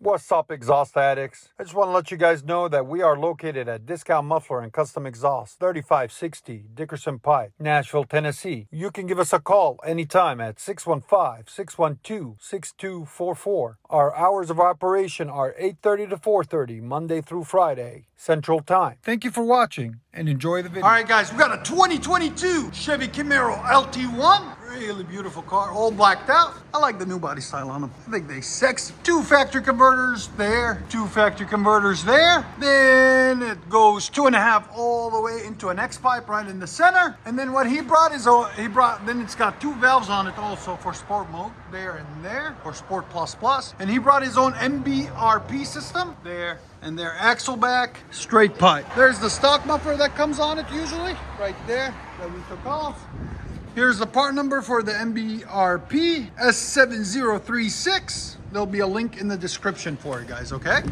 What's up, exhaust addicts? I just want to let you guys know that we are located at Discount Muffler and Custom Exhaust, 3560 Dickerson Pike, Nashville, Tennessee. You can give us a call anytime at 615-612-6244. Our hours of operation are 8:30 to 4:30, Monday through Friday, Central Time. Thank you for watching and enjoy the video. All right, guys, we got a 2022 Chevy Camaro LT1. Really beautiful car, all blacked out. I like the new body style on them. I think they sexy. 2 factory converters there, 2 factory converters there. Then it goes 2.5 all the way into an X pipe right in the center. And then what he brought is then it's got 2 valves on it also for sport mode there and there, or sport plus. And he brought his own MBRP system there and there. Axle back, straight pipe. There's the stock muffler that comes on it usually, right there that we took off. Here's the part number for the MBRP, S7036. There'll be a link in the description for it, guys, okay?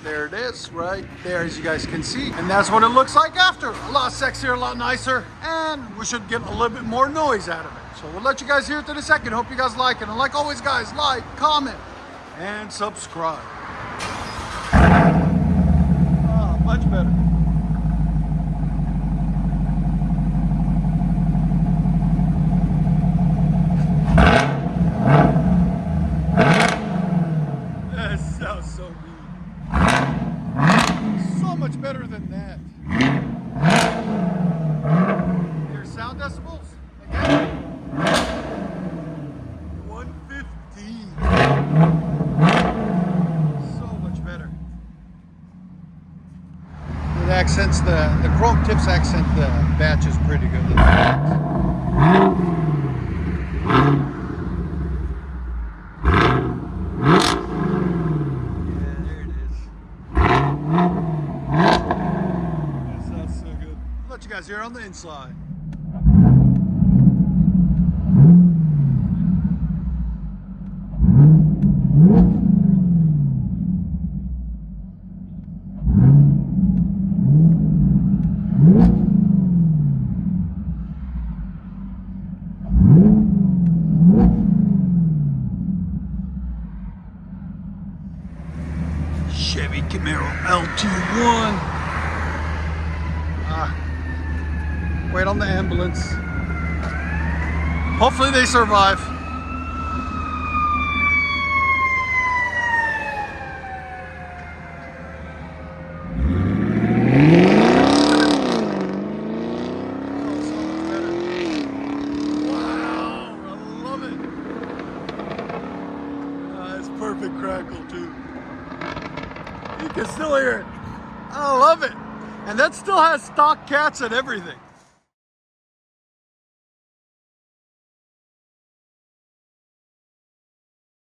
There it is, right there, as you guys can see. And that's what it looks like after. A lot sexier, a lot nicer, and we should get a little bit more noise out of it. So we'll let you guys hear it in a second. Hope you guys like it. And like always, guys, like, comment, and subscribe. Oh, much better. Much better than that. Your sound decibels again. 115. So much better. It accents the chrome tips accent the batches pretty good. You guys here on the inside. Chevy Camaro LT1. Wait on the ambulance. Hopefully they survive. Oh, so much better. Wow, I love it. It's perfect crackle too. You can still hear it. I love it. And that still has stock cats and everything.